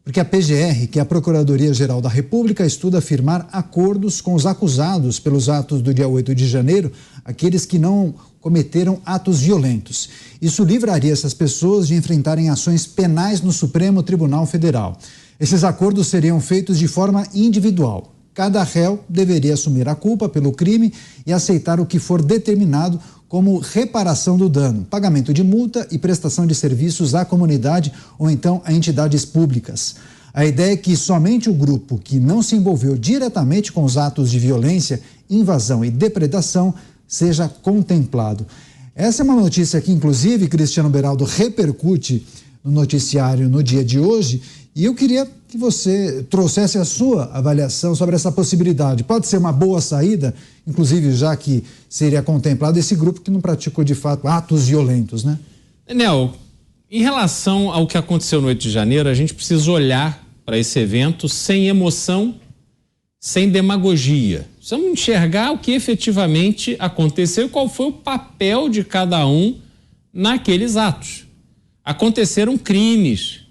Porque a PGR, que é a Procuradoria-Geral da República, estuda firmar acordos com os acusados pelos atos do dia 8 de janeiro, aqueles que não cometeram atos violentos. Isso livraria essas pessoas de enfrentarem ações penais no Supremo Tribunal Federal. Esses acordos seriam feitos de forma individual. Cada réu deveria assumir a culpa pelo crime e aceitar o que for determinado como reparação do dano, pagamento de multa e prestação de serviços à comunidade ou então a entidades públicas. A ideia é que somente o grupo que não se envolveu diretamente com os atos de violência, invasão e depredação seja contemplado. Essa é uma notícia que, inclusive, Cristiano Beraldo repercute no noticiário no dia de hoje, e eu queria que você trouxesse a sua avaliação sobre essa possibilidade. Pode ser uma boa saída, inclusive já que seria contemplado esse grupo que não praticou de fato atos violentos, né? Daniel, em relação ao que aconteceu no 8 de janeiro, a gente precisa olhar para esse evento sem emoção, sem demagogia. Precisamos enxergar o que efetivamente aconteceu e qual foi o papel de cada um naqueles atos. Aconteceram crimes,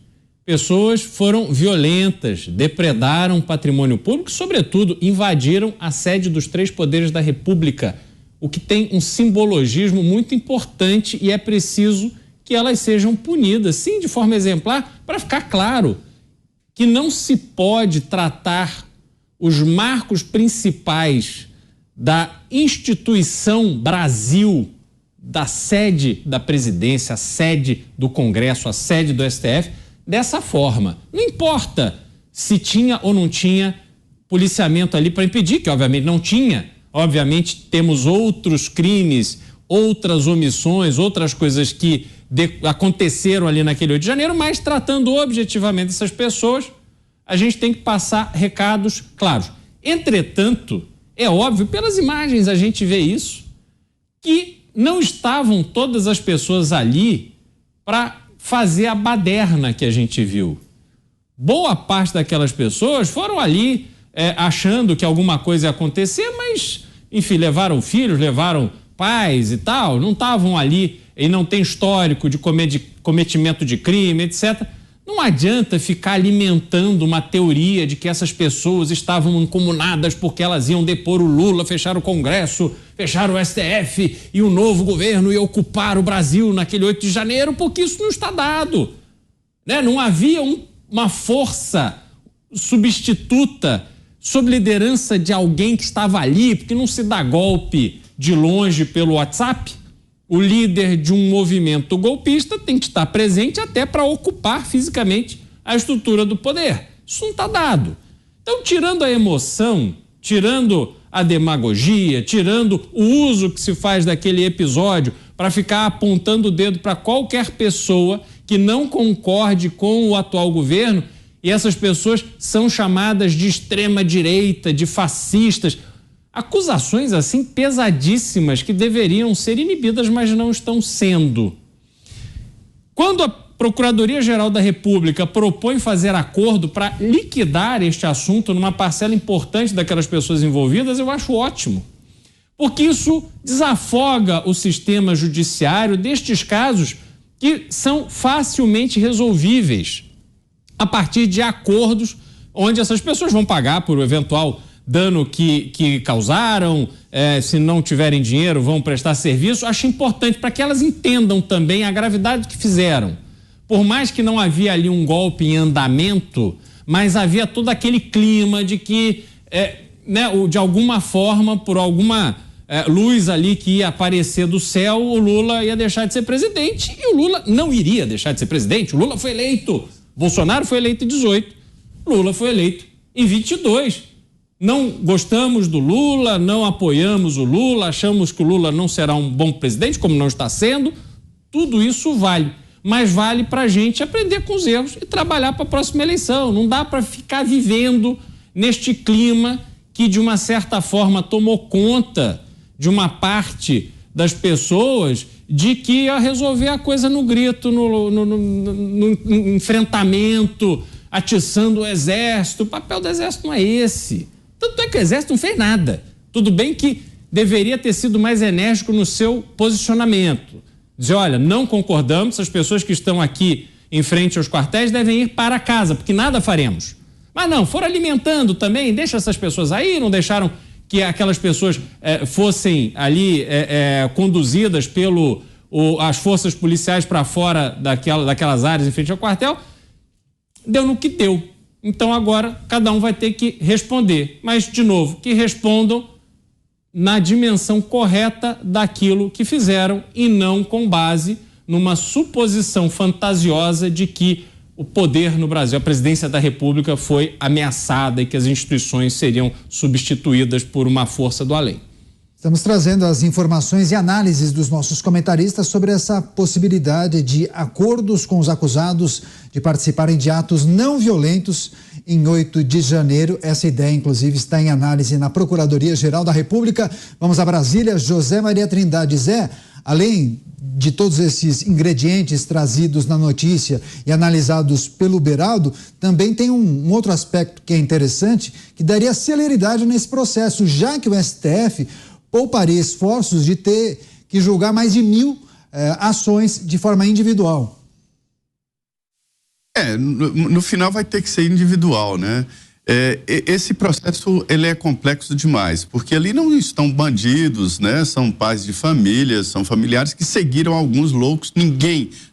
pessoas foram violentas, depredaram patrimônio público e, sobretudo, invadiram a sede dos 3 poderes da República, o que tem um simbologismo muito importante e é preciso que elas sejam punidas, sim, de forma exemplar, para ficar claro que não se pode tratar os marcos principais da instituição Brasil, da sede da presidência, a sede do Congresso, a sede do STF, dessa forma. Não importa se tinha ou não tinha policiamento ali para impedir, que obviamente não tinha. Obviamente temos outros crimes, outras omissões, outras coisas que aconteceram ali naquele 8 de janeiro, mas tratando objetivamente essas pessoas, a gente tem que passar recados claros. Entretanto, é óbvio, pelas imagens a gente vê isso, que não estavam todas as pessoas ali para fazer a baderna que a gente viu. Boa parte daquelas pessoas foram ali achando que alguma coisa ia acontecer, mas, enfim, levaram filhos, levaram pais e tal, não estavam ali e não tem histórico de cometimento de crime, etc. Não adianta ficar alimentando uma teoria de que essas pessoas estavam mancomunadas porque elas iam depor o Lula, fechar o Congresso, fechar o STF e o novo governo ia ocupar o Brasil naquele 8 de janeiro, porque isso não está dado, né? Não havia uma força substituta sob liderança de alguém que estava ali, porque não se dá golpe de longe pelo WhatsApp. O líder de um movimento golpista tem que estar presente até para ocupar fisicamente a estrutura do poder. Isso não está dado. Então, tirando a emoção, tirando a demagogia, tirando o uso que se faz daquele episódio para ficar apontando o dedo para qualquer pessoa que não concorde com o atual governo, e essas pessoas são chamadas de extrema-direita, de fascistas, acusações assim pesadíssimas que deveriam ser inibidas, mas não estão sendo. Quando a Procuradoria-Geral da República propõe fazer acordo para liquidar este assunto numa parcela importante daquelas pessoas envolvidas, eu acho ótimo. Porque isso desafoga o sistema judiciário destes casos que são facilmente resolvíveis a partir de acordos onde essas pessoas vão pagar por eventual dano que causaram, se não tiverem dinheiro vão prestar serviço. Acho importante para que elas entendam também a gravidade que fizeram. Por mais que não havia ali um golpe em andamento, mas havia todo aquele clima de que, de alguma forma, por alguma luz ali que ia aparecer do céu, o Lula ia deixar de ser presidente, e o Lula não iria deixar de ser presidente. O Lula foi eleito, Bolsonaro foi eleito em 18, Lula foi eleito em 22. Não gostamos do Lula, não apoiamos o Lula, achamos que o Lula não será um bom presidente, como não está sendo. Tudo isso vale, mas vale para a gente aprender com os erros e trabalhar para a próxima eleição. Não dá para ficar vivendo neste clima que, de uma certa forma, tomou conta de uma parte das pessoas de que ia resolver a coisa no grito, no enfrentamento, atiçando o exército. O papel do exército não é esse. Tanto é que o exército não fez nada. Tudo bem que deveria ter sido mais enérgico no seu posicionamento. Dizer, olha, não concordamos, as pessoas que estão aqui em frente aos quartéis devem ir para casa, porque nada faremos. Mas não, foram alimentando também, deixa essas pessoas aí, não deixaram que aquelas pessoas fossem ali conduzidas as forças policiais para fora daquelas áreas em frente ao quartel. Deu no que deu. Então agora cada um vai ter que responder. Mas, de novo, que respondam na dimensão correta daquilo que fizeram e não com base numa suposição fantasiosa de que o poder no Brasil, a presidência da República, foi ameaçada e que as instituições seriam substituídas por uma força do além. Estamos trazendo as informações e análises dos nossos comentaristas sobre essa possibilidade de acordos com os acusados de participarem de atos não violentos em 8 de janeiro. Essa ideia, inclusive, está em análise na Procuradoria-Geral da República. Vamos a Brasília. José Maria Trindade. Zé, além de todos esses ingredientes trazidos na notícia e analisados pelo Beraldo, também tem um outro aspecto que é interessante, que daria celeridade nesse processo, já que o STF pouparia esforços de ter que julgar mais de 1.000 ações de forma individual. No final vai ter que ser individual, né? Esse processo, ele é complexo demais, porque ali não estão bandidos, né? São pais de família, são familiares que seguiram alguns loucos.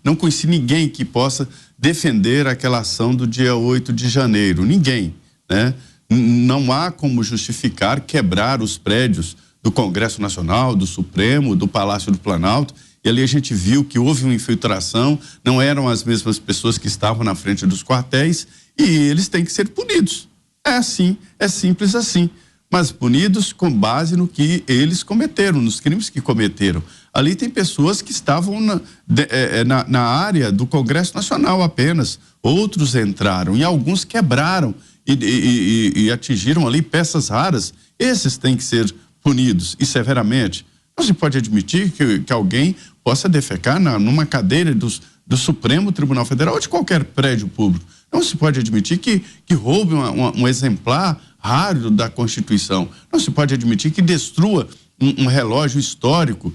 Não conheci ninguém que possa defender aquela ação do dia 8 de janeiro. Ninguém, né? Não há como justificar quebrar os prédios do Congresso Nacional, do Supremo, do Palácio do Planalto, e ali a gente viu que houve uma infiltração, não eram as mesmas pessoas que estavam na frente dos quartéis, e eles têm que ser punidos. É assim, é simples assim, mas punidos com base no que eles cometeram, nos crimes que cometeram. Ali tem pessoas que estavam na área do Congresso Nacional apenas, outros entraram e alguns quebraram e atingiram ali peças raras. Esses têm que ser punidos e severamente. Não se pode admitir que alguém possa defecar numa cadeira do Supremo Tribunal Federal ou de qualquer prédio público. Não se pode admitir que roube um exemplar raro da Constituição. Não se pode admitir que destrua um relógio histórico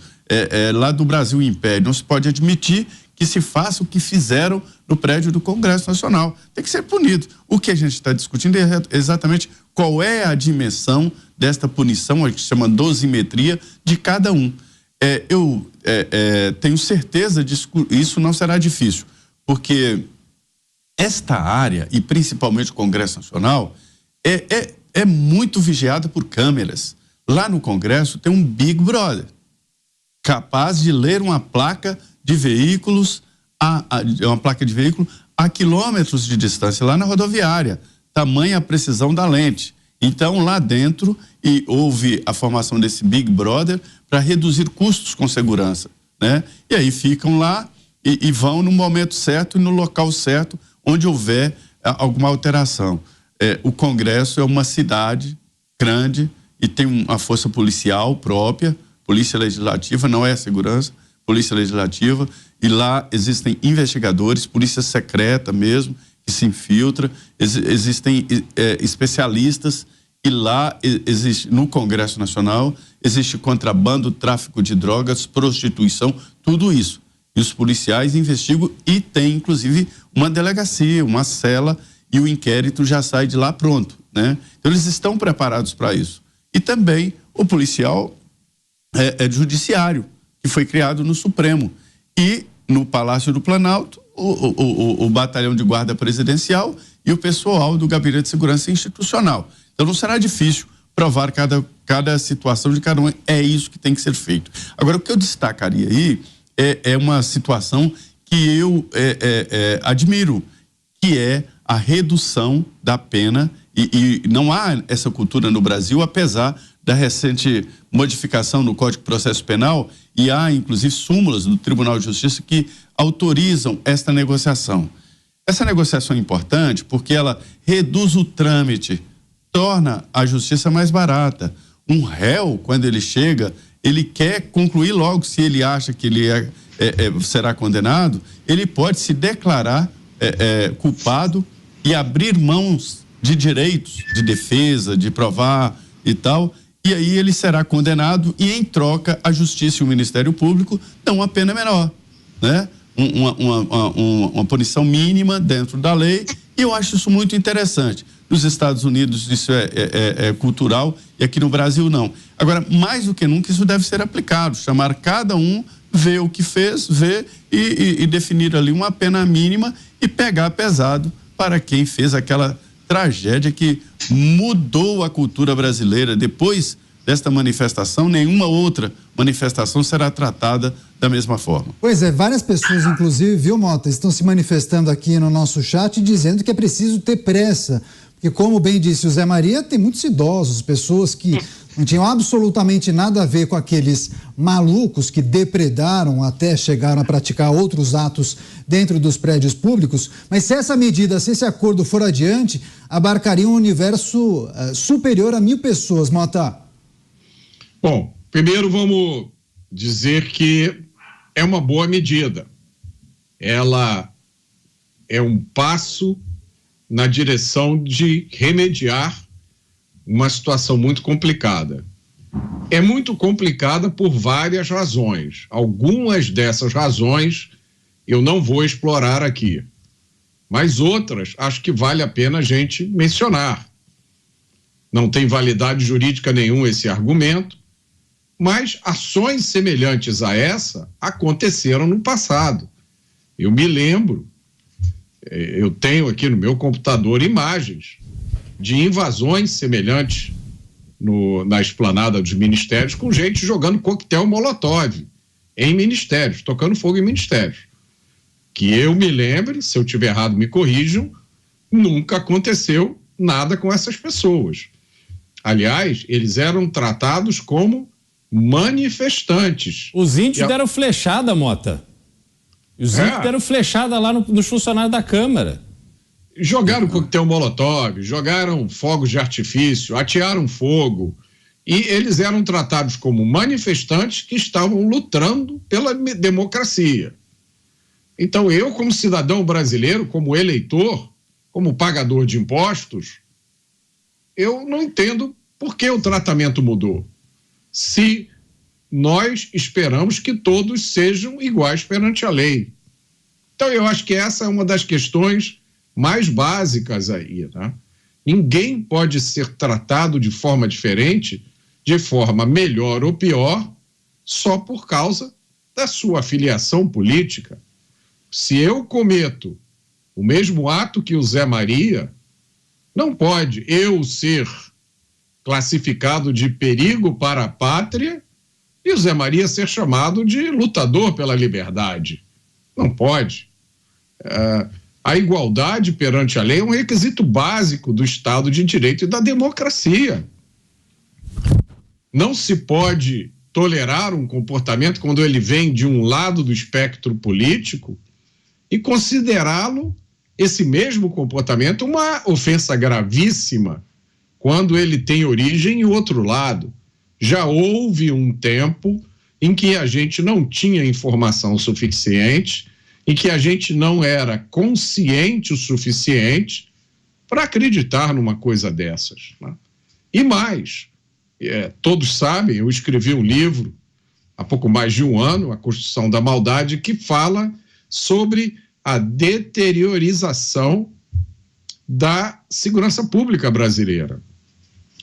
lá do Brasil Império. Não se pode admitir que se faça o que fizeram no prédio do Congresso Nacional. Tem que ser punido. O que a gente está discutindo é exatamente qual é a dimensão desta punição, a que se chama dosimetria, de cada um. Eu tenho certeza de que isso não será difícil, porque esta área, e principalmente o Congresso Nacional, é muito vigiada por câmeras. Lá no Congresso tem um Big Brother, capaz de ler uma placa de veículos, uma placa de veículo a quilômetros de distância, lá na rodoviária, tamanha a precisão da lente. Então, lá dentro, houve a formação desse Big Brother para reduzir custos com segurança, né? E aí ficam lá e vão no momento certo e no local certo, onde houver alguma alteração. O Congresso é uma cidade grande e tem uma força policial própria, polícia legislativa, não é segurança, polícia legislativa, e lá existem investigadores, polícia secreta mesmo, que se infiltra, existem especialistas, e lá existe, no Congresso Nacional, existe contrabando, tráfico de drogas, prostituição, tudo isso. E os policiais investigam e tem, inclusive, uma delegacia, uma cela, e o inquérito já sai de lá pronto, né? Então, eles estão preparados para isso. E também o policial judiciário, que foi criado no Supremo. E no Palácio do Planalto, o batalhão de guarda presidencial e o pessoal do Gabinete de Segurança Institucional. Então, não será difícil provar cada situação de cada um. É isso que tem que ser feito. Agora, o que eu destacaria aí é uma situação que eu admiro, que é a redução da pena, e não há essa cultura no Brasil, apesar da recente modificação no Código de Processo Penal, e há, inclusive, súmulas do Tribunal de Justiça que autorizam esta negociação. Essa negociação é importante porque ela reduz o trâmite, torna a justiça mais barata. Um réu, quando ele chega, ele quer concluir logo. Se ele acha que ele será condenado, ele pode se declarar culpado e abrir mãos de direitos de defesa, de provar e tal, e aí ele será condenado e, em troca, a Justiça e o Ministério Público dão uma pena menor, né? uma punição mínima dentro da lei, e eu acho isso muito interessante. Nos Estados Unidos isso é cultural e aqui no Brasil não. Agora, mais do que nunca, isso deve ser aplicado, chamar cada um, ver o que fez, ver e definir ali uma pena mínima e pegar pesado para quem fez aquela tragédia que mudou a cultura brasileira. Depois desta manifestação, nenhuma outra manifestação será tratada da mesma forma. Pois é, várias pessoas, inclusive, viu, Mota, estão se manifestando aqui no nosso chat dizendo que é preciso ter pressa, porque, como bem disse o Zé Maria, tem muitos idosos, pessoas que não tinham absolutamente nada a ver com aqueles malucos que depredaram até chegaram a praticar outros atos dentro dos prédios públicos, mas se essa medida, se esse acordo for adiante, abarcaria um universo superior a 1.000 pessoas, Mota. Bom, primeiro vamos dizer que é uma boa medida. Ela é um passo na direção de remediar uma situação muito complicada. É muito complicada por várias razões. Algumas dessas razões eu não vou explorar aqui, mas outras acho que vale a pena a gente mencionar. Não tem validade jurídica nenhuma esse argumento, mas ações semelhantes a essa aconteceram no passado. Eu me lembro, eu tenho aqui no meu computador imagens de invasões semelhantes na esplanada dos ministérios, com gente jogando coquetel molotov em ministérios, tocando fogo em ministérios. Que eu me lembre, se eu estiver errado me corrijam, nunca aconteceu nada com essas pessoas. Aliás, eles eram tratados como manifestantes. Os índios deram flechada, Mota. Os índios deram flechada lá nos funcionários da Câmara. Jogaram coquetel molotov, jogaram fogos de artifício, atearam fogo, e eles eram tratados como manifestantes que estavam lutando pela democracia. Então eu, como cidadão brasileiro, como eleitor, como pagador de impostos, eu não entendo por que o tratamento mudou. Se nós esperamos que todos sejam iguais perante a lei. Então eu acho que essa é uma das questões mais básicas aí, né? Ninguém pode ser tratado de forma diferente, de forma melhor ou pior, só por causa da sua afiliação política. Se eu cometo o mesmo ato que o Zé Maria, não pode eu ser classificado de perigo para a pátria e o Zé Maria ser chamado de lutador pela liberdade. Não pode. A igualdade perante a lei é um requisito básico do Estado de Direito e da democracia. Não se pode tolerar um comportamento quando ele vem de um lado do espectro político e considerá-lo, esse mesmo comportamento, uma ofensa gravíssima quando ele tem origem em outro lado. Já houve um tempo em que a gente não tinha informação suficiente, em que a gente não era consciente o suficiente para acreditar numa coisa dessas, né? E mais, todos sabem, eu escrevi um livro há pouco mais de um ano, A Construção da Maldade, que fala sobre a deteriorização da segurança pública brasileira.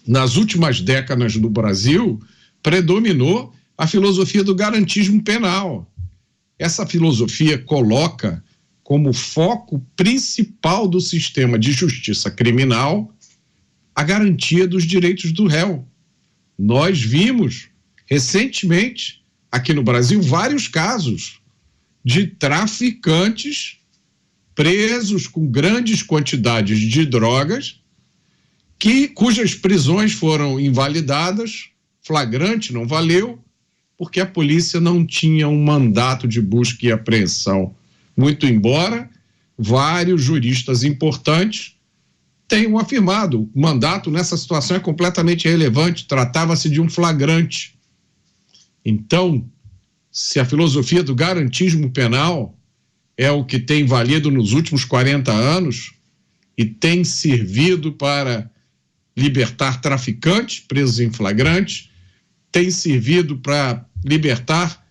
Nas últimas décadas no Brasil, predominou a filosofia do garantismo penal. Essa filosofia coloca como foco principal do sistema de justiça criminal a garantia dos direitos do réu. Nós vimos recentemente, aqui no Brasil, vários casos de traficantes presos com grandes quantidades de drogas, cujas prisões foram invalidadas, flagrante não valeu, porque a polícia não tinha um mandato de busca e apreensão. Muito embora vários juristas importantes tenham afirmado, o mandato nessa situação é completamente irrelevante, tratava-se de um flagrante. Então, se a filosofia do garantismo penal é o que tem valido nos últimos 40 anos e tem servido para libertar traficantes presos em flagrante, tem servido para libertar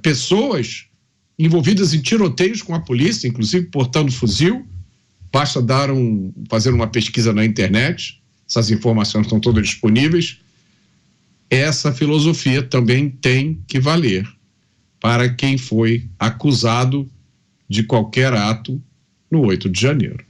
pessoas envolvidas em tiroteios com a polícia, inclusive portando fuzil. Basta fazer uma pesquisa na internet, essas informações estão todas disponíveis. Essa filosofia também tem que valer para quem foi acusado de qualquer ato no 8 de janeiro.